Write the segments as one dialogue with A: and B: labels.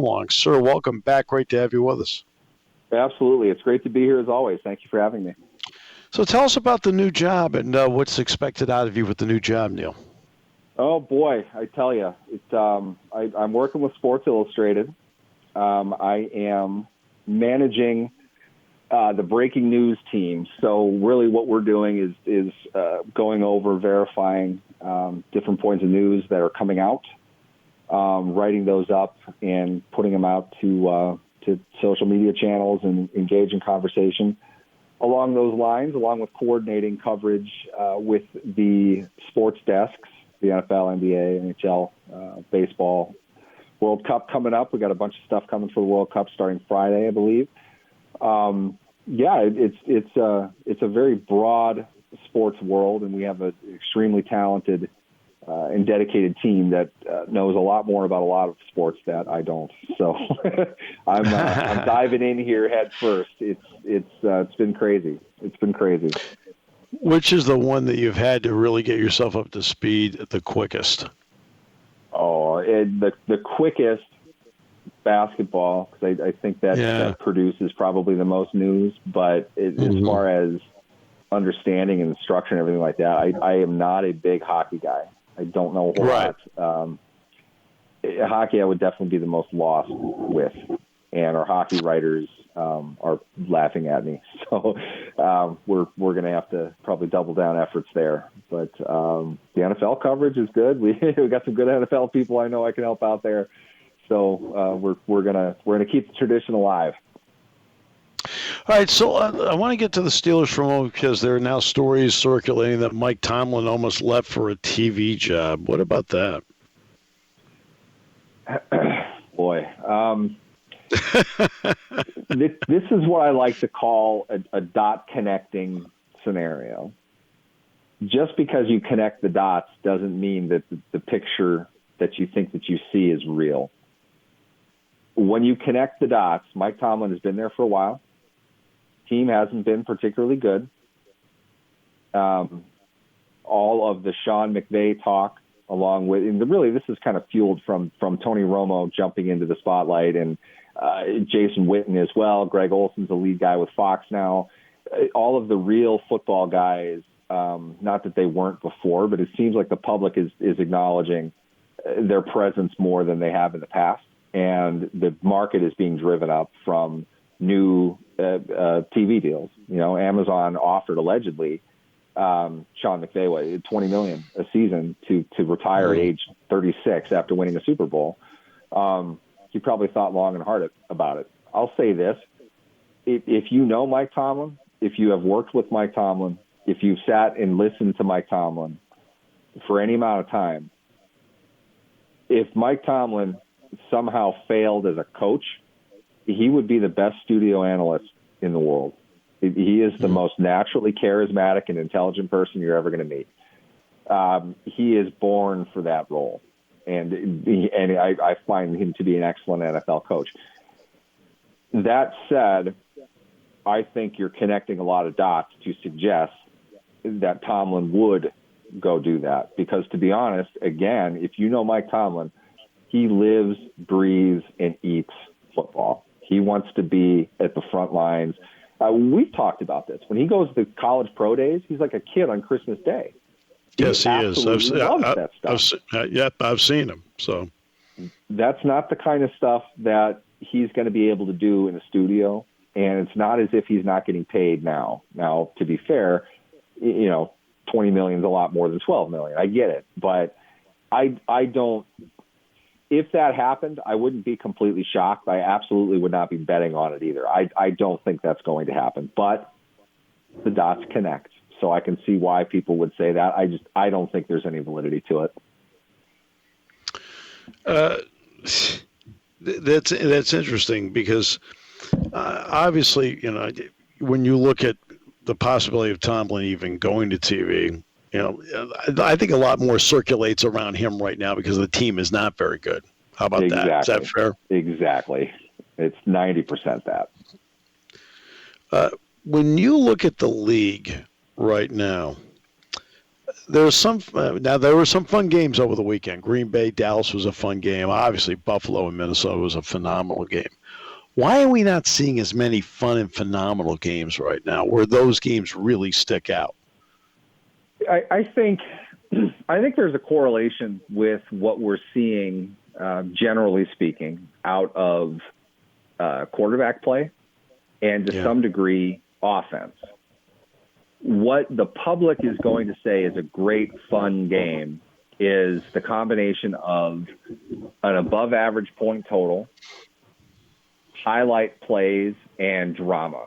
A: Coolong. Sir, welcome back. Great to have you with us.
B: Absolutely. It's great to be here as always. Thank you for having me.
A: So tell us about the new job and what's expected out of you with the new job, Neal.
B: Oh, boy, I tell you. I'm working with Sports Illustrated. I am managing the breaking news team. So really what we're doing is going over, verifying different points of news that are coming out, writing those up and putting them out to social media channels and engage in conversation along those lines, along with coordinating coverage with the sports desks, the NFL, NBA, NHL, baseball, World Cup coming up. We got a bunch of stuff coming for the World Cup starting Friday, I believe. It's a very broad sports world, and we have an extremely talented and dedicated team that knows a lot more about a lot of sports that I don't. So I'm diving in here head first. It's been crazy. It's been crazy.
A: Which is the one that you've had to really get yourself up to speed the quickest?
B: Oh, the quickest basketball, because I think that produces probably the most news. But as far as understanding and structure and everything like that, I am not a big hockey guy. I don't know a whole lot. Hockey, I would definitely be the most lost with, and our hockey writers are laughing at me. So we're going to have to probably double down efforts there. But the NFL coverage is good. We got some good NFL people I know I can help out there. So we're gonna keep the tradition alive.
A: All right, so I want to get to the Steelers for a moment because there are now stories circulating that Mike Tomlin almost left for a TV job. What about that?
B: Boy, this is what I like to call a dot connecting scenario. Just because you connect the dots doesn't mean that the picture that you think that you see is real. When you connect the dots, Mike Tomlin has been there for a while. Team hasn't been particularly good. All of the Sean McVay talk, along with, and really this is kind of fueled from Tony Romo jumping into the spotlight, and Jason Witten as well. Greg Olson's the lead guy with Fox now. All of the real football guys, not that they weren't before, but it seems like the public is acknowledging their presence more than they have in the past. And the market is being driven up from new TV deals. You know, Amazon offered allegedly Sean McVay $20 million a season to retire at age 36 after winning a Super Bowl. He probably thought long and hard about it. I'll say this: if you know Mike Tomlin, if you have worked with Mike Tomlin, if you've sat and listened to Mike Tomlin for any amount of time, if Mike Tomlin somehow failed as a coach, he would be the best studio analyst in the world. He is the most naturally charismatic and intelligent person you're ever going to meet. He is born for that role, and I find him to be an excellent NFL coach. That said, I think you're connecting a lot of dots to suggest that Tomlin would go do that. Because to be honest, again, if you know Mike Tomlin, he lives, breathes, and eats football. He wants to be at the front lines. We've talked about this. When he goes to college pro days, he's like a kid on Christmas Day.
A: Yes, he is.
B: That stuff.
A: I've seen him. So
B: that's not the kind of stuff that he's going to be able to do in a studio, and it's not as if he's not getting paid now. Now, to be fair, you know, $20 million is a lot more than $12 million. I get it, but I don't. If that happened, I wouldn't be completely shocked. I absolutely would not be betting on it either. I don't think that's going to happen, but the dots connect. So I can see why people would say that. I don't think there's any validity to it.
A: That's interesting because obviously, you know, when you look at the possibility of Tomlin even going to TV, you know, I think a lot more circulates around him right now because the team is not very good. How about that? Is that fair?
B: Exactly. It's 90% that.
A: When you look at the league right now, There's some now. There were some fun games over the weekend. Green Bay, Dallas was a fun game. Obviously, Buffalo and Minnesota was a phenomenal game. Why are we not seeing as many fun and phenomenal games right now, where those games really stick out?
B: I think there's a correlation with what we're seeing, generally speaking, out of quarterback play and to some degree offense. What the public is going to say is a great, fun game is the combination of an above average point total, highlight plays, and drama.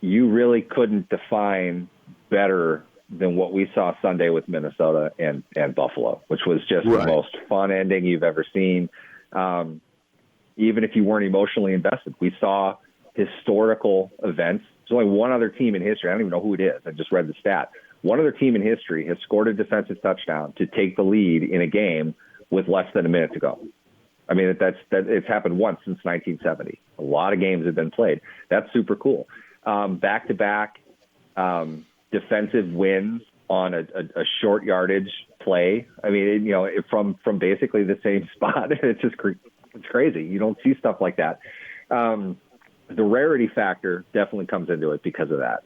B: You really couldn't define better than what we saw Sunday with Minnesota and Buffalo, which was just the most fun ending you've ever seen. Even if you weren't emotionally invested, we saw historical events. There's only one other team in history. I don't even know who it is. I just read the stat. One other team in history has scored a defensive touchdown to take the lead in a game with less than a minute to go. I mean, it's happened once since 1970. A lot of games have been played. That's super cool. Back-to-back defensive wins on a short yardage play. I mean, from basically the same spot. It's crazy. You don't see stuff like that. The rarity factor definitely comes into it because of that.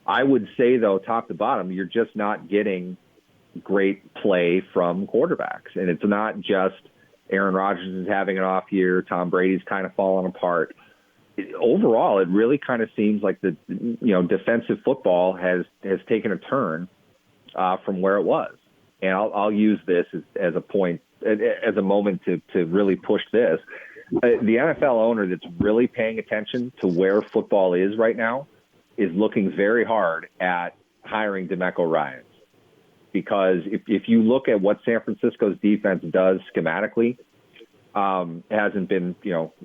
B: I would say, though, top to bottom, you're just not getting great play from quarterbacks. And it's not just Aaron Rodgers is having an off year, Tom Brady's kind of falling apart. Overall, it really kind of seems like the defensive football has taken a turn from where it was. And I'll use this as a moment to really push this. The NFL owner that's really paying attention to where football is right now is looking very hard at hiring DeMeco Ryans. Because if you look at what San Francisco's defense does schematically, it hasn't been,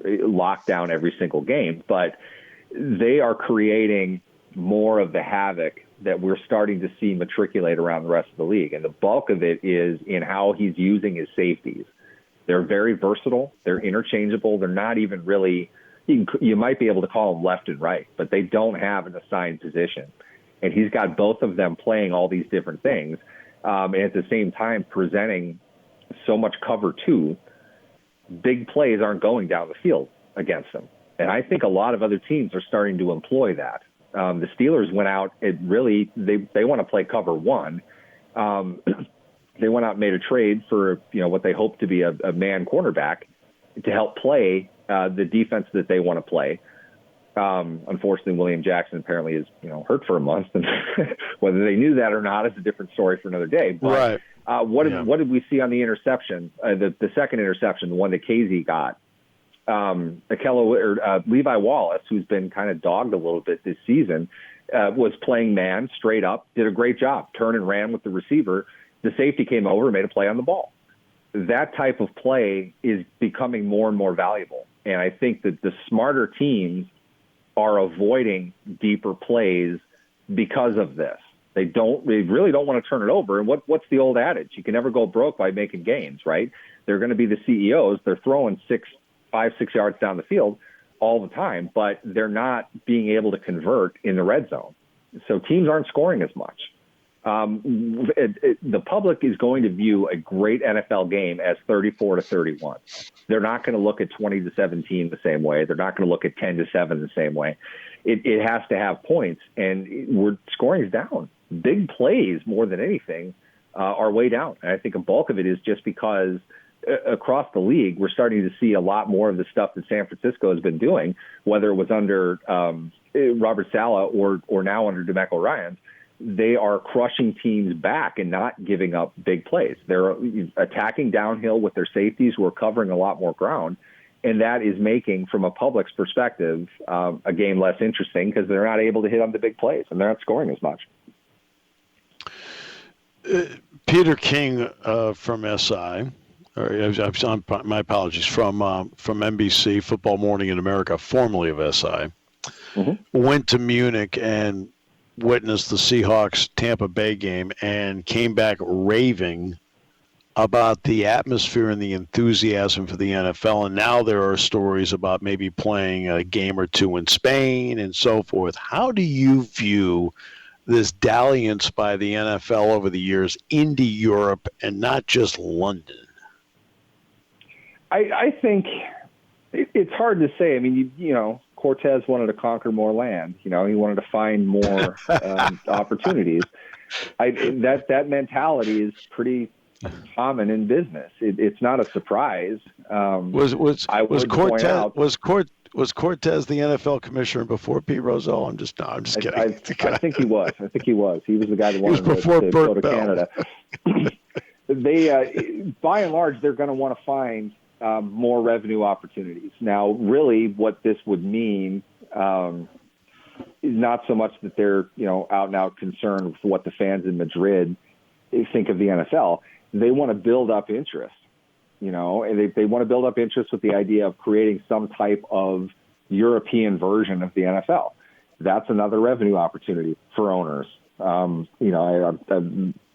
B: locked down every single game, but they are creating more of the havoc that we're starting to see matriculate around the rest of the league. And the bulk of it is in how he's using his safeties. They're very versatile. They're interchangeable. They're not even really, you might be able to call them left and right, but they don't have an assigned position. And he's got both of them playing all these different things. And at the same time, presenting so much cover two, big plays aren't going down the field against them. And I think a lot of other teams are starting to employ that. The Steelers went out, they want to play cover one. They went out and made a trade for, what they hope to be a man cornerback to help play the defense that they want to play. Unfortunately, William Jackson apparently is, hurt for a month. And whether they knew that or not is a different story for another day. But what did we see on the interception? The second interception, the one that KZ got. Levi Wallace, who's been kind of dogged a little bit this season, was playing man straight up, did a great job, turned and ran with the receiver. The safety came over and made a play on the ball. That type of play is becoming more and more valuable. And I think that the smarter teams are avoiding deeper plays because of this. They really don't want to turn it over. And what's the old adage? You can never go broke by making gains, right? They're going to be the CEOs. They're throwing 5, 6 yards down the field all the time, but they're not being able to convert in the red zone. So teams aren't scoring as much. The public is going to view a great NFL game as 34-31. They're not going to look at 20-17 the same way. They're not going to look at 10-7 the same way. It has to have points, and scoring is down. Big plays, more than anything, are way down. And I think a bulk of it is just because across the league, we're starting to see a lot more of the stuff that San Francisco has been doing, whether it was under Robert Saleh or now under DeMeco Ryans. They are crushing teams back and not giving up big plays. They're attacking downhill with their safeties who are covering a lot more ground. And that is making, from a public's perspective, a game less interesting because they're not able to hit on the big plays and they're not scoring as much.
A: Peter King from SI, my apologies, from NBC, Football Morning in America, formerly of SI, went to Munich and witnessed the Seahawks-Tampa Bay game and came back raving about the atmosphere and the enthusiasm for the NFL. And now there are stories about maybe playing a game or two in Spain and so forth. How do you view this dalliance by the NFL over the years into Europe and not just London?
B: I think it's hard to say. I mean, you know, Cortez wanted to conquer more land. You know, he wanted to find more opportunities. That mentality is pretty common in business. It's not a surprise.
A: Was Cortez the NFL commissioner before Pete Rozelle? I'm just kidding.
B: I think he was. He was the guy that wanted to go to Canada. They, by and large, they're going to want to find more revenue opportunities. Now, really, what this would mean is not so much that they're, you know, out and out concerned with what the fans in Madrid think of the NFL. They want to build up interest, you know, and they want to build up interest with the idea of creating some type of European version of the NFL. That's another revenue opportunity for owners. You know, a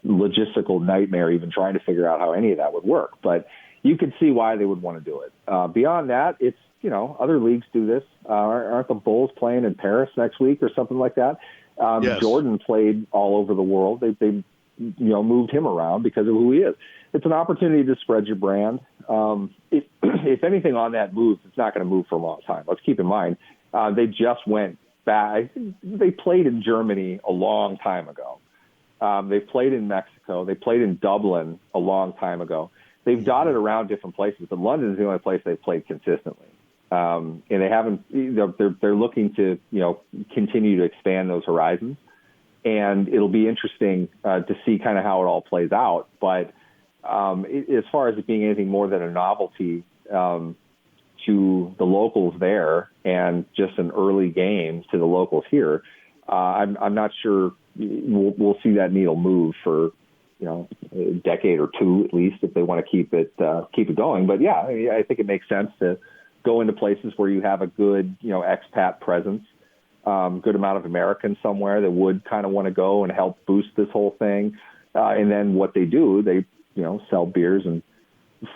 B: logistical nightmare even trying to figure out how any of that would work, but you could see why they would want to do it. Beyond that, it's, you know, other leagues do this. Aren't the Bulls playing in Paris next week or something like that?
A: Yes.
B: Jordan played all over the world. They you know, moved him around because of who he is. It's an opportunity to spread your brand. If anything on that moves, it's not going to move for a long time. Let's keep in mind, they just went back. They played in Germany a long time ago. They played in Mexico. They played in Dublin a long time ago. They've dotted around different places, but London is the only place they've played consistently. And they haven't, they're looking to, you know, continue to expand those horizons. And it'll be interesting to see kind of how it all plays out. But as far as it being anything more than a novelty to the locals there and just an early game to the locals here, I'm not sure we'll see that needle move for, you know, a decade or two at least if they want to keep it going. But yeah, I think it makes sense to go into places where you have a good, you know, expat presence, good amount of Americans somewhere that would kind of want to go and help boost this whole thing. And then what they do, they, you know, sell beers in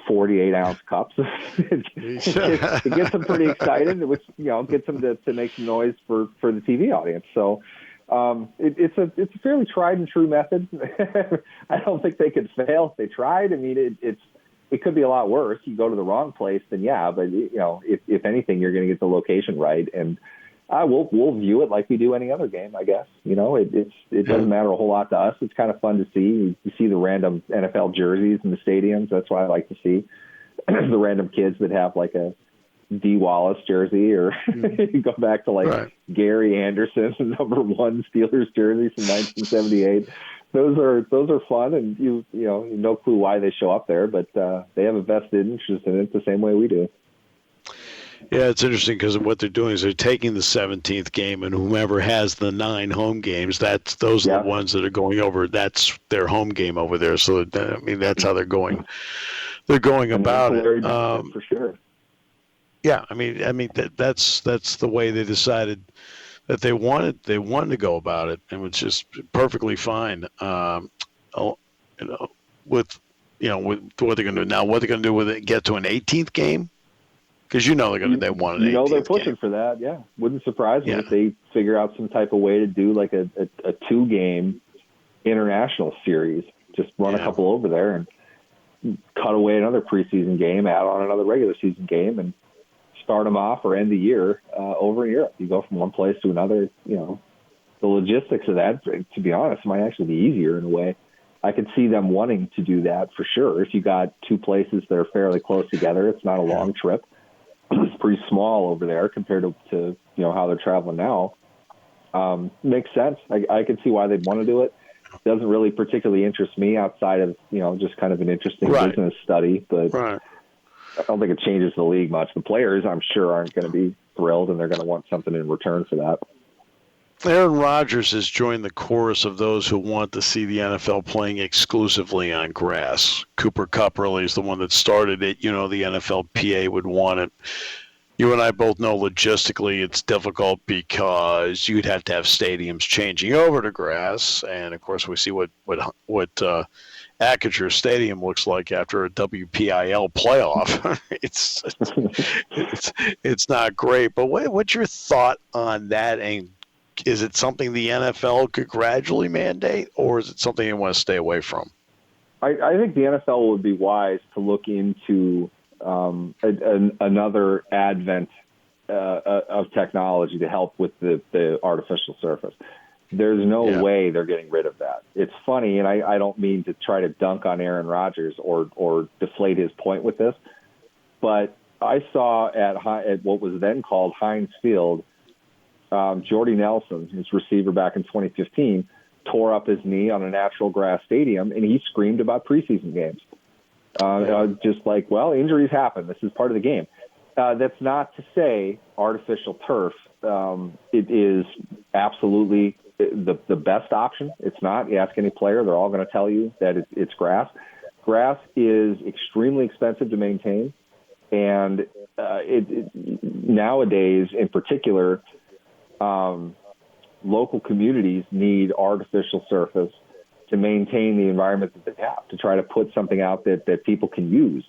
B: 48-ounce cups. It gets them pretty excited, which, you know, gets them to make some noise for the TV audience. So it's a fairly tried and true method. I don't think they could fail if they tried. I mean, it could be a lot worse. You go to the wrong place, then yeah. But you know, if anything, you're going to get the location right, and we'll view it like we do any other game, I guess. You know, it doesn't matter a whole lot to us. It's kind of fun to see. You see the random NFL jerseys in the stadiums. That's what I like to see. The random kids that have like a D. Wallace jersey, or you go back to like Gary Anderson, number 1 Steelers jersey from 1978. Those are fun, and you know, no clue why they show up there, but they have a vested interest in it the same way we do.
A: Yeah, it's interesting because what they're doing is they're taking the 17th game, and whomever has the 9 home games, those are the ones that are going over. That's their home game over there. So I mean, that's how they're going. They're going about it
B: for sure.
A: Yeah, I mean that's the way they decided that they wanted to go about it, and it's just perfectly fine. You know, with what they're going to do now. What they're going to do with it? Get to an 18th game? Because they want an 18th
B: You know they're pushing
A: game.
B: for that. Yeah, wouldn't surprise me if they figure out some type of way to do like a 2-game international series. Just run a couple over there and cut away another preseason game, add on another regular season game, and start them off or end the year over in Europe. You go from one place to another. You know, the logistics of that, to be honest, might actually be easier in a way. I could see them wanting to do that for sure. If you got 2 places that are fairly close together, it's not a long trip. It's pretty small over there compared to you know how they're traveling now. Makes sense. I can see why they'd want to do it. Doesn't really particularly interest me outside of, you know, just kind of an interesting business study, but I don't think it changes the league much. The players, I'm sure, aren't going to be thrilled, and they're going to want something in return for that.
A: Aaron Rodgers has joined the chorus of those who want to see the NFL playing exclusively on grass. Cooper Kupp really is the one that started it. You know, the NFLPA would want it. You and I both know logistically it's difficult because you'd have to have stadiums changing over to grass. And, of course, we see what Acrisure Stadium looks like after a WPIL playoff. It's not great. But what's your thought on that? And is it something the NFL could gradually mandate, or is it something you want to stay away from?
B: I think the NFL would be wise to look into another advent of technology to help with the artificial surface. There's no way they're getting rid of that. It's funny, and I don't mean to try to dunk on Aaron Rodgers or deflate his point with this, but I saw at what was then called Heinz Field, Jordy Nelson, his receiver back in 2015, tore up his knee on a natural grass stadium, and he screamed about preseason games. Just like, well, injuries happen. This is part of the game. That's not to say artificial turf. It is absolutely the best option. It's not. You ask any player, they're all going to tell you that it's grass. Grass is extremely expensive to maintain, and nowadays, in particular, local communities need artificial surface to maintain the environment that they have, to try to put something out that people can use.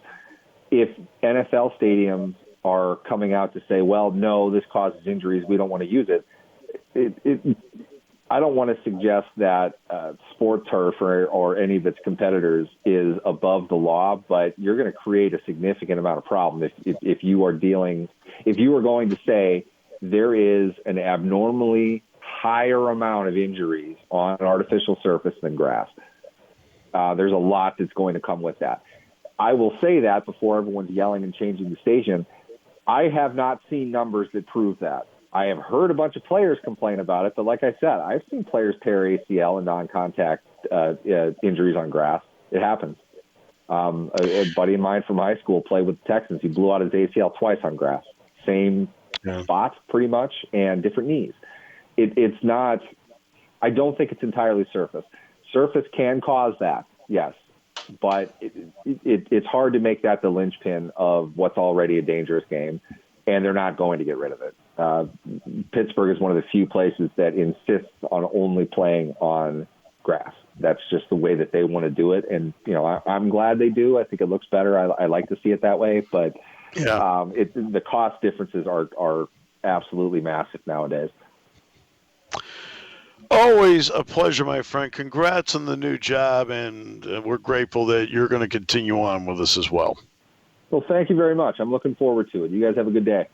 B: If NFL stadiums are coming out to say, well, no, this causes injuries, we don't want to use it, I don't want to suggest that sport turf or any of its competitors is above the law, but you're going to create a significant amount of problem if you are going to say there is an abnormally higher amount of injuries on an artificial surface than grass. There's a lot that's going to come with that. I will say that before everyone's yelling and changing the station. I have not seen numbers that prove that. I have heard a bunch of players complain about it, but like I said, I've seen players tear ACL and non-contact injuries on grass. It happens. A buddy of mine from high school played with the Texans. He blew out his ACL twice on grass. Same spots pretty much and different knees. It's not – I don't think it's entirely surface. Surface can cause that, yes, but it's hard to make that the linchpin of what's already a dangerous game, and they're not going to get rid of it. Pittsburgh is one of the few places that insists on only playing on grass. That's just the way that they want to do it, and I'm glad they do. I think it looks better. I like to see it that way, but the cost differences are absolutely massive nowadays.
A: Always a pleasure, my friend. Congrats on the new job, and we're grateful that you're going to continue on with us as well.
B: Well, thank you very much. I'm looking forward to it. You guys have a good day.